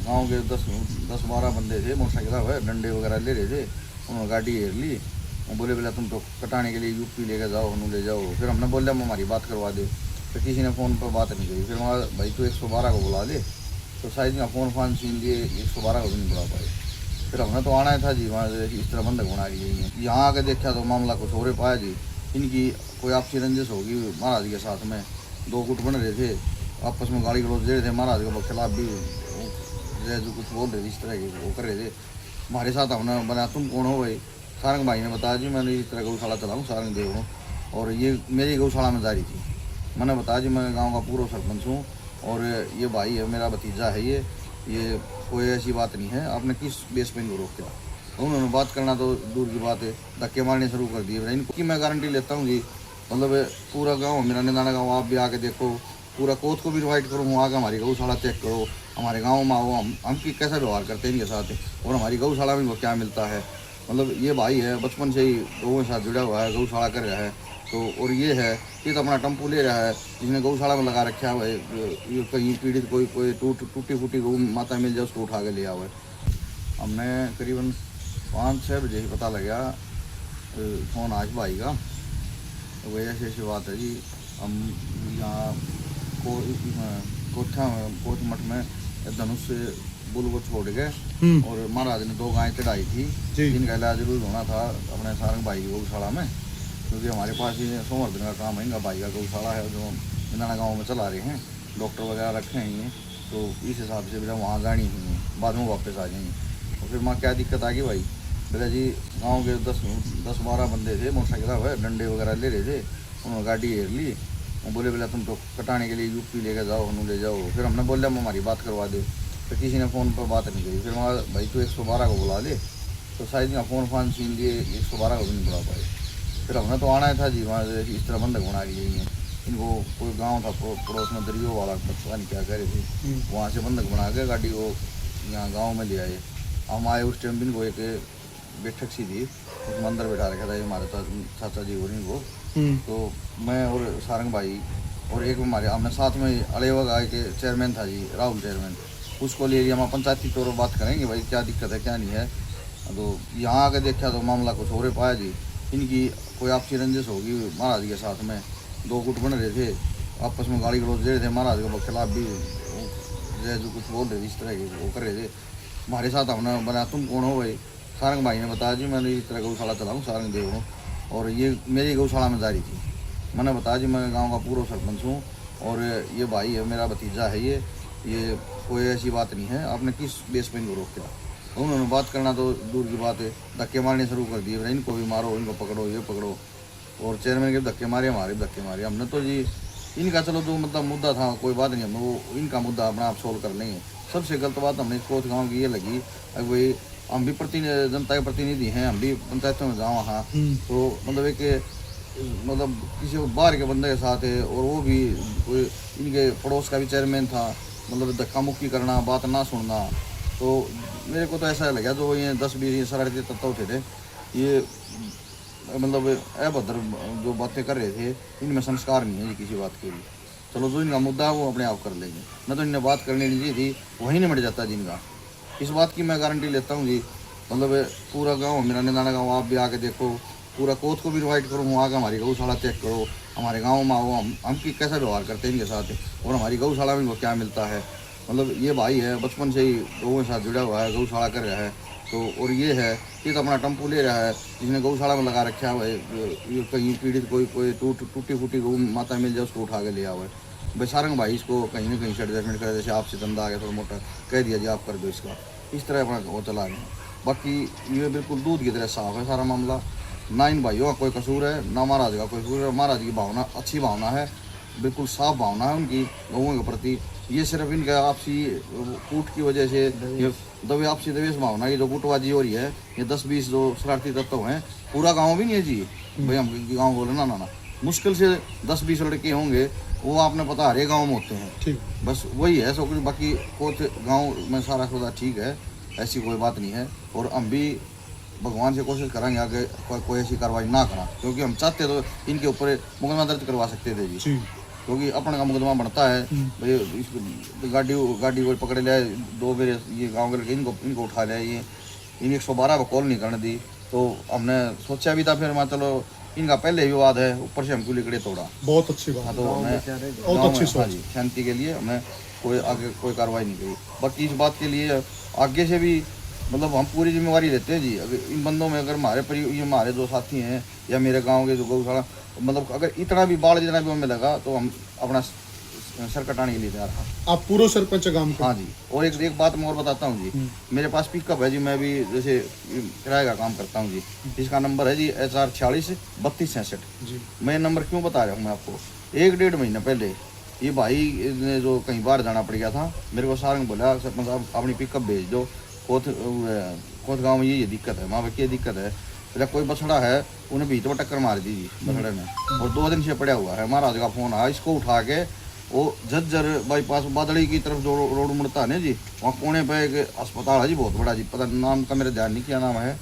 गांव के 10-12 बंदे थे, मोटरसाइकिल हुए डंडे वगैरह ले रहे थे। उन्होंने गाड़ी घेर ली और बोले बोला तुम तो कटाने के लिए यूपी लेके जाओ, हम ले जाओ। फिर हमने बोला हमारी बात करवा दे। फिर किसी ने फ़ोन पर बात नहीं करी। फिर वहाँ भाई तो 112 को बुला ले, तो शायद यहाँ फ़ोन फान छीन लिए, 112 को भी नहीं बुला पाए। फिर हमने तो आना ही था जी वहाँ से, इस तरह बंधक बना रही है। यहाँ आके देखा तो मामला कुछ और पाया जी। इनकी कोई आपसी रंजिश होगी महाराज के साथ में। 2 गुट बन रहे थे, आपस में गाली गलौज दे रहे थे, महाराज के खिलाफ भी जो कुछ बोल रहे थे, इस तरह के वो कर रहे थे हमारे साथ। हमने बनाया तुम कौन हो भाई? सारंग भाई ने बताया जी मैंने इस तरह गौशाला चलाऊँ, सारंग देव हूँ, और ये मेरी गौशाला में जारी थी। मैंने बताया जी मैं गांव का पूर्व सरपंच हूँ और ये भाई है, मेरा भतीजा है, ये कोई ऐसी बात नहीं है, आपने किस बेस पे इनको रोक दिया? तो उन्होंने बात करना तो दूर की बात है, धक्के मारने शुरू कर दिए। इनकी मैं गारंटी लेता हूँ जी, मतलब पूरा गाँव मेरा निदाना गाँव, आप भी आके देखो, पूरा कोच को भी इन्वाइट करूँ, आके हमारी गौशाला चेक करो, हमारे गांव में आओ, हम की कैसा व्यवहार करते हैं इनके साथ और हमारी गौशाला में वो क्या मिलता है। मतलब ये भाई है बचपन से ही लोगों के साथ जुड़ा हुआ है, गौशाला कर रहा है। तो और ये है कि तो अपना टम्पू ले रहा है, जिसने गौशाला में लगा रखा है, ये कहीं पीड़ित कोई टूटी फूटी गौ माता मिल जाए उसको उठा के ले आओ। हमने करीबन 5-6 बजे ही पता लगा फ़ोन आज भाई का, तो वही ऐसी बात है जी। हम यहाँ कोठ मठ में धनुष से बुल को छोड़ गए और महाराज ने 2 गायें चढ़ाई थी, जिनका इलाज जरूर होना था अपने सारंग भाई की गौशाला में, क्योंकि हमारे पास ही सोमवार दिन का काम है। इनका भाई का गौशाला है जो निदाना गाँव में चला रहे हैं, डॉक्टर वगैरह रखे हैं ये, तो इस हिसाब से बेटा वहाँ जानी ही बाद में वापस आ जाएंगे। तो फिर वहाँ क्या दिक्कत आ गई भाई? बेटा जी गाँव के 10-12 बंदे थे, मोटरसाइकिल हुए डंडे वगैरह ले रहे थे। उन्होंने गाड़ी घेर ली और बोले बोला तुम तो कटाने के लिए यूपी लेके जाओ, हम ले जाओ। फिर हमने बोला हमारी बात करवा दे। फिर किसी ने फ़ोन पर बात नहीं करी। फिर वहाँ भाई तो 112 को बुला ले, तो शायद यहाँ फ़ोन फान छीन लिए, 112 को भी नहीं बुला पाए। फिर हमने तो आना ही था जी वहाँ से, इस तरह बंधक बना रही है। इनको कोई गांव था पड़ोस में दरियो वाला, पता नहीं क्या कह रहे थे, वहाँ से बंधक बना के गाड़ी को यहाँ गाँव में ले आए। हम आए उस टाइम भी इनको एक बैठक सी थी, उसमें अंदर बैठा रखा था हमारे चाचा जी और इनको। तो मैं और सारंग भाई और एक हमारे हमने साथ में अलेवा गाय के चेयरमैन था जी, राहुल चेयरमैन, उसको ले लिया। हम पंचायती तौर पर बात करेंगे भाई क्या दिक्कत है क्या नहीं है। तो यहाँ आके देखा तो मामला कुछ और पाया जी। इनकी कोई आपसी रंजिश होगी महाराज के साथ में। 2 गुट बन रहे थे, आपस में गाली गलौज दे रहे थे, महाराज के खिलाफ भी जो कुछ बोल रहे थे, इस तरह के वो कर रहे थे हमारे साथ। हमने बनाया तुम कौन हो भाई? सारंग भाई ने बताया जी मैंने इस तरह गौशाला चलाऊँ, सारंग देव हूँ, और ये मेरी गौशाला में जारी थी। मैंने बताया जी मैं गांव का पूर्व सरपंच हूँ और ये भाई है, मेरा भतीजा है, ये कोई ऐसी बात नहीं है, आपने किस बेस पे इनको रोक दिया? तो उन्होंने बात करना तो दूर की बात है, धक्के मारने शुरू कर दिए। इनको भी मारो, इनको पकड़ो, ये पकड़ो, और चेयरमैन के धक्के मारे, हमारे भी धक्के मारे। हमने तो जी इनका चलो जो मतलब मुद्दा था कोई बात नहीं, हम वो इनका मुद्दा अपना आप सोल्व कर लेंगे। सबसे गलत बात हमने कोच गाँव की ये लगी, अब वही हम भी जनता के प्रतिनिधि हैं, हम भी पंचायतों में जाओ हाँ, तो मतलब एक मतलब किसी को बाहर के बंदे के साथ है, और वो भी कोई इनके पड़ोस का भी चेयरमैन था, मतलब धक्का मुक्की करना, बात ना सुनना। तो मेरे को तो ऐसा लगा जो ये 10-20 शरारती तत्व थे, ये मतलब अभद्र जो बातें कर रहे थे, इनमें संस्कार नहीं है जी किसी बात के लिए। चलो जो इनका मुद्दा है वो अपने आप कर लेंगे, न तो इन्हें बात करनी नहीं चाहिए थी, वहीं निमट जाता जिनका। इस बात की मैं गारंटी लेता हूँ जी, मतलब पूरा गाँव मेरा निदाना गाँव, आप भी आके देखो, पूरा कोच को भी इन्वाइट करूँ, आके हमारी गौशाला चेक करो, हमारे गांव में आओ, हम की कैसा व्यवहार करते हैं इनके साथ और हमारी गौशाला में वो क्या मिलता है। मतलब ये भाई है बचपन से ही लोगों के साथ जुड़ा हुआ है, गौशाला कर रहा है। तो और ये है कि तो अपना टम्पू ले रहा है, जिसने गौशाला में लगा रखा है, ये कहीं पीड़ित कोई टूटी फूटी गौ माता मिल जाए उसको उठा के ले आओ। भाई सारंग भाई इसको कहीं ना कहीं से एडजस्टमेंट करे, जैसे आपसे धंधा आ गया थोड़ा मोटा कह दिया जी आप कर दो इसका, इस तरह अपना वो चला रहे हैं। बाकी ये बिल्कुल दूध की तरह साफ है सारा मामला, ना इन भाइयों का कोई कसूर है, ना महाराज का कोई कसूर है। महाराज की भावना अच्छी भावना है, बिल्कुल साफ भावना है उनकी लोगों के प्रति। ये सिर्फ इनका आपसी कूट की वजह से, ये आपसी दवेश भावना की जो गुटबाजी हो रही है, ये 10-20 जो शरारती तत्व हैं, पूरा गाँव भी नहीं है जी भाई हम गाँव बोले ना, मुश्किल से 10-20 लड़के होंगे, वो आपने पता हर एक गाँव में होते हैं, ठीक, बस वही है सब कुछ। बाकी कोच गाँव में सारा खुदा ठीक है, ऐसी कोई बात नहीं है। और हम भी भगवान से कोशिश करेंगे आगे कोई ऐसी कार्रवाई ना करा, क्योंकि हम चाहते तो इनके ऊपर मुकदमा दर्ज करवा सकते थे जी। क्योंकि अपने का मुकदमा बनता है भाई। गाड़ी को पकड़ लिया, 2 मेरे ये गाँव के लड़के इनको उठा लिया, ये इन 112 को कॉल नहीं करने दी। तो हमने सोचा भी था, फिर मैं चलो इनका पहले विवाद है, ऊपर से हमको लिकड़े तोड़ा। बहुत अच्छी बात। हाँ, तो हमने बहुत अच्छी हाँ जी शांति के लिए हमने कोई आगे कोई कार्रवाई नहीं करी। बाकी इस बात के लिए आगे से भी मतलब हम पूरी जिम्मेवारी लेते हैं जी। अगर इन बंदों में अगर ये हमारे 2 साथी हैं या मेरे गांव के जो गौशाला, मतलब अगर इतना भी बाढ़ जितना भी हमें लगा तो हम अपना सर कटाने के लिए तैयार हैं। आप पूर्व सरपंच गांव के? हाँ जी। और एक बात मैं और बताता हूँ जी, मेरे पास पिकअप है जी, मैं भी जैसे किराए का काम करता हूँ जी। इसका नंबर है जी HR 46 32 66 जी। मैं नंबर क्यों बता रहा हूँ मैं आपको, 1-1.5 महीना पहले ये भाई ने जो कहीं बाहर जाना पड़ गया था, मेरे को सारंग बोला सरपंच साहब अपनी पिकअप भेज दो, कोथ गाँव में ये दिक्कत है, वहाँ पर क्या दिक्कत है। फिर कोई बछड़ा है उन्हें बीच में टक्कर मार दी जी बछड़े में, और 2 दिन से पड़ा हुआ है। महाराज का फोन आया, इसको उठा के वो झज्जर बाईपास बादड़ी की तरफ जो रोड मुड़ता है ना जी, वहाँ कोने पे एक अस्पताल है जी बहुत बड़ा जी, पता नाम का मेरे ध्यान नहीं क्या नाम है।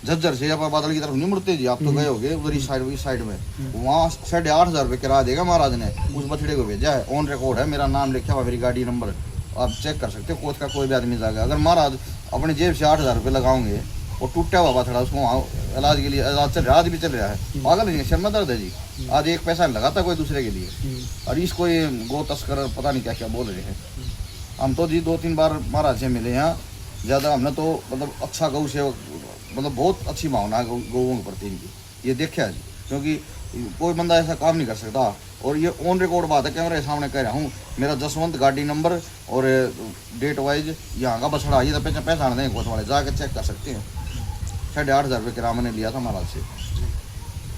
झज्जर से आप बादल की तरफ नहीं मुड़ते जी, आप तो गए होगे उधर ही साइड में, वहाँ 8,500 रुपये किराया देगा महाराज ने। उस बछड़े को भेजा है, ऑन रिकॉर्ड है, मेरा नाम लिखा हुआ, मेरी गाड़ी नंबर आप चेक कर सकते हो। कोच का कोई भी आदमी जाएगा, अगर महाराज अपने जेब से 8,000 रुपये लगाओगे और टूटा हुआ बछड़ा, उसको वहाँ इलाज के लिए इलाज चल रहा है, आज भी चल रहा है, पागल नहीं, सिर में दर्द है जी। आज एक पैसा लगाता कोई दूसरे के लिए, और इसको ये गौ तस्कर पता नहीं क्या क्या बोल रहे हैं। हम तो जी 2-3 बार महाराज से मिले हैं, ज़्यादा हमने तो मतलब अच्छा गौ सेवक, मतलब बहुत अच्छी भावना है गौओं के प्रति इनकी, ये देखा जी। क्योंकि कोई बंदा ऐसा काम नहीं कर सकता, और ये ऑन रिकॉर्ड बात है, कैमरे के सामने कह रहा हूँ। मेरा जसवंत गाड़ी नंबर और डेट वाइज यहाँ का बछड़ा, ये तो पहचान दें कोच वाले, जाकर चेक कर सकते हैं। 8,500 रुपये किराया मैंने लिया था महाराज से।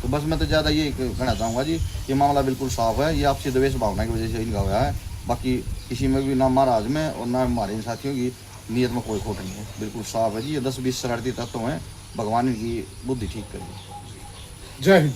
तो बस मैं तो ज़्यादा ये कहना चाहूँगा जी, ये मामला बिल्कुल साफ है, ये आपसी द्वेष भावना की वजह से इनका हुआ है। बाकी किसी में भी ना महाराज में और ना हमारे इन साथियों की नीयत में कोई खोट नहीं है, बिल्कुल साफ है जी। ये 10-20 शरारती तत्व हैं, भगवान इनकी बुद्धि ठीक करिए। जय हिंद।